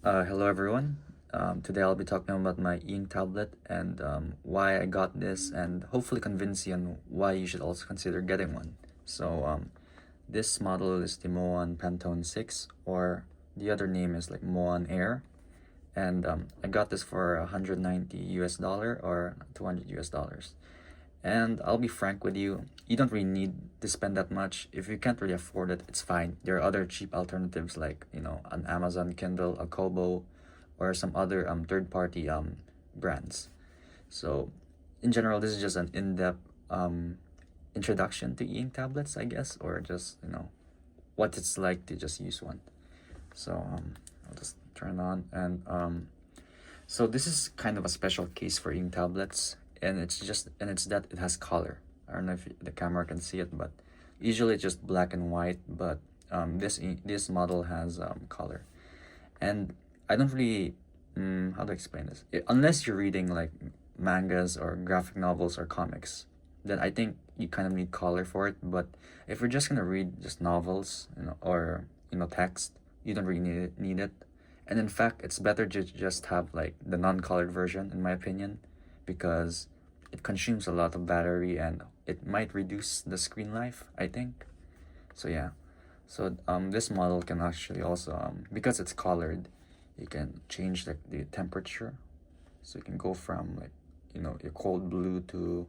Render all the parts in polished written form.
Hello everyone. Today I'll be talking about my ink tablet and why I got this and hopefully convince you on why you should also consider getting one. This model is the Moan Pantone 6, or the other name is like Moan Air, and I got this for 190 US dollar or 200 US dollars. And I'll be frank with you, you don't really need to spend that much. If you can't really afford it, it's fine. There are other cheap alternatives like, an Amazon Kindle, a Kobo, or some other third-party brands. So, in general, this is just an in-depth introduction to e-ink tablets, I guess, or just, what it's like to just use one. I'll just turn it on and this is kind of a special case for ink tablets, and it's that it has color. I don't know if the camera can see it, but usually it's just black and white, but this model has color. And I don't really how to explain this. Unless you're reading like mangas or graphic novels or comics, then I think you kind of need color for it. But if you're just gonna read just novels, or text, you don't really need it. And in fact, it's better to just have like the non-colored version, in my opinion, because it consumes a lot of battery and it might reduce the screen life, I think. So yeah. This model can actually also because it's colored, you can change the temperature. So you can go from like, your cold blue to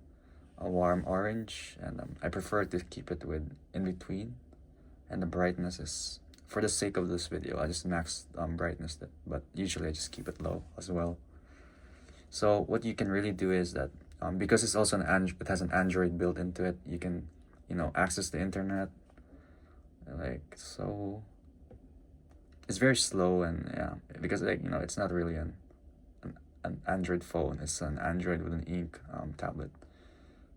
a warm orange, and I prefer to keep it with in between. And the brightness is, for the sake of this video, I just max brightness it, but usually I just keep it low as well. So what you can really do is that because it's also it has an Android built into it, you can access the internet. Like, so it's very slow, and yeah, because it's not really an Android phone, it's an Android with an ink tablet.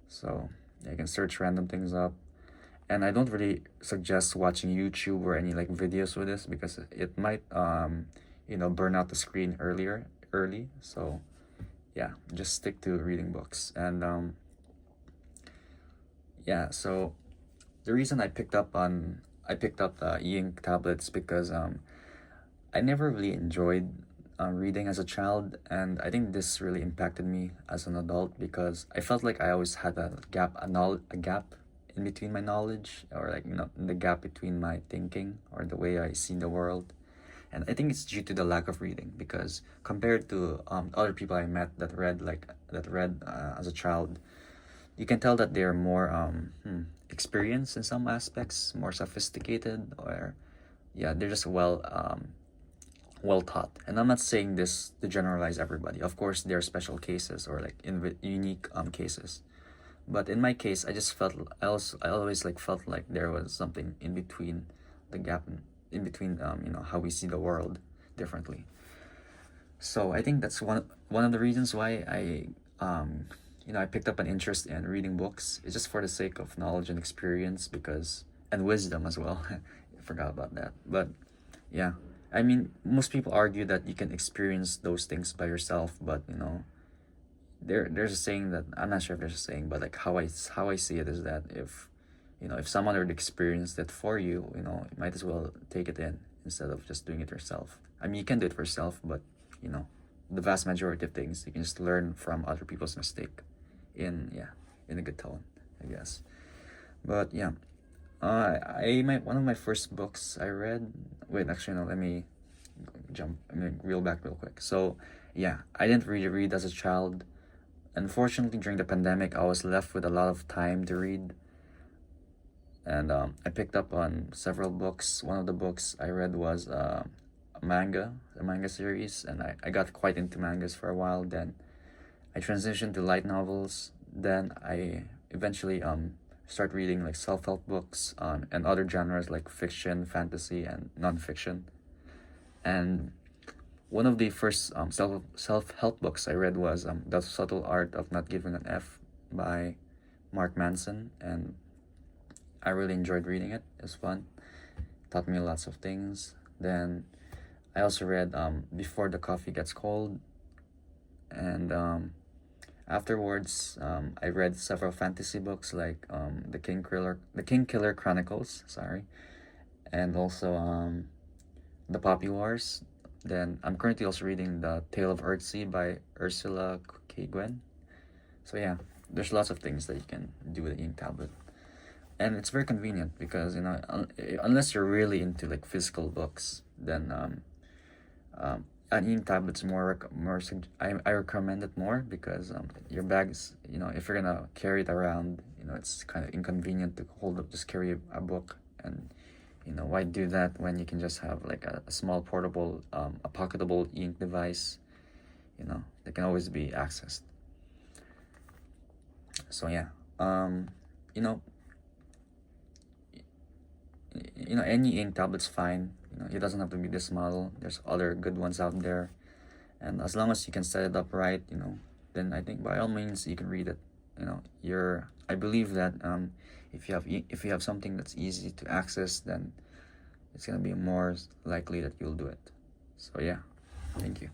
So yeah, you can search random things up, and I don't really suggest watching YouTube or any like videos with this because it might burn out the screen early. So yeah, just stick to reading books. And yeah, so the reason I picked up the e-ink tablets because I never really enjoyed reading as a child, and I think this really impacted me as an adult because I felt like I always had a gap in between my knowledge, or like the gap between my thinking or the way I see the world. And I think it's due to the lack of reading, because compared to other people I met that read as a child, you can tell that they're more experienced in some aspects, more sophisticated, or yeah, they're just well taught. And I'm not saying this to generalize everybody. Of course, there are special cases or like unique cases. But in my case, I just felt I always like felt like there was something in between, the gap in between how we see the world differently. So I think that's one of the reasons why I picked up an interest in reading books. It's just for the sake of knowledge and experience, because and wisdom as well. I forgot about that. But yeah, I mean, most people argue that you can experience those things by yourself, but there's a saying that, I'm not sure if there's a saying, but like how I see it is that if someone already experienced it for you, you might as well take it in instead of just doing it yourself. I mean, you can do it for yourself, but the vast majority of things you can just learn from other people's mistake in a good tone, I guess. But yeah, one of my first books I read. Wait, actually no. Let me reel back real quick. So yeah, I didn't really read as a child. Unfortunately, during the pandemic, I was left with a lot of time to read, and I picked up on several books. One of the books I read was a manga series, and I got quite into mangas for a while. Then I transitioned to light novels. Then I eventually start reading like self-help books and other genres like fiction, fantasy, and non-fiction. And one of the first self-help books I read was The Subtle Art of Not Giving an F by Mark Manson, and I really enjoyed reading it. It was fun. Taught me lots of things. Then I also read Before the Coffee Gets Cold, and afterwards I read several fantasy books like The King Killer Chronicles, sorry, and also The Poppy Wars. Then I'm currently also reading The Tale of Earthsea by Ursula K. Guin. So yeah, there's lots of things that you can do with the ink tablet, and it's very convenient because unless you're really into like physical books, then an ink tablet's I recommend it more because your bags, if you're gonna carry it around, it's kind of inconvenient to hold up, just carry a book, and why do that when you can just have like a small portable, a pocketable ink device, that can always be accessed. So yeah, you know, any ink tablet's fine. It doesn't have to be this model. There's other good ones out there, and as long as you can set it up right, then I think by all means you can read it. I believe that if you have something that's easy to access, then it's gonna be more likely that you'll do it. So yeah, thank you.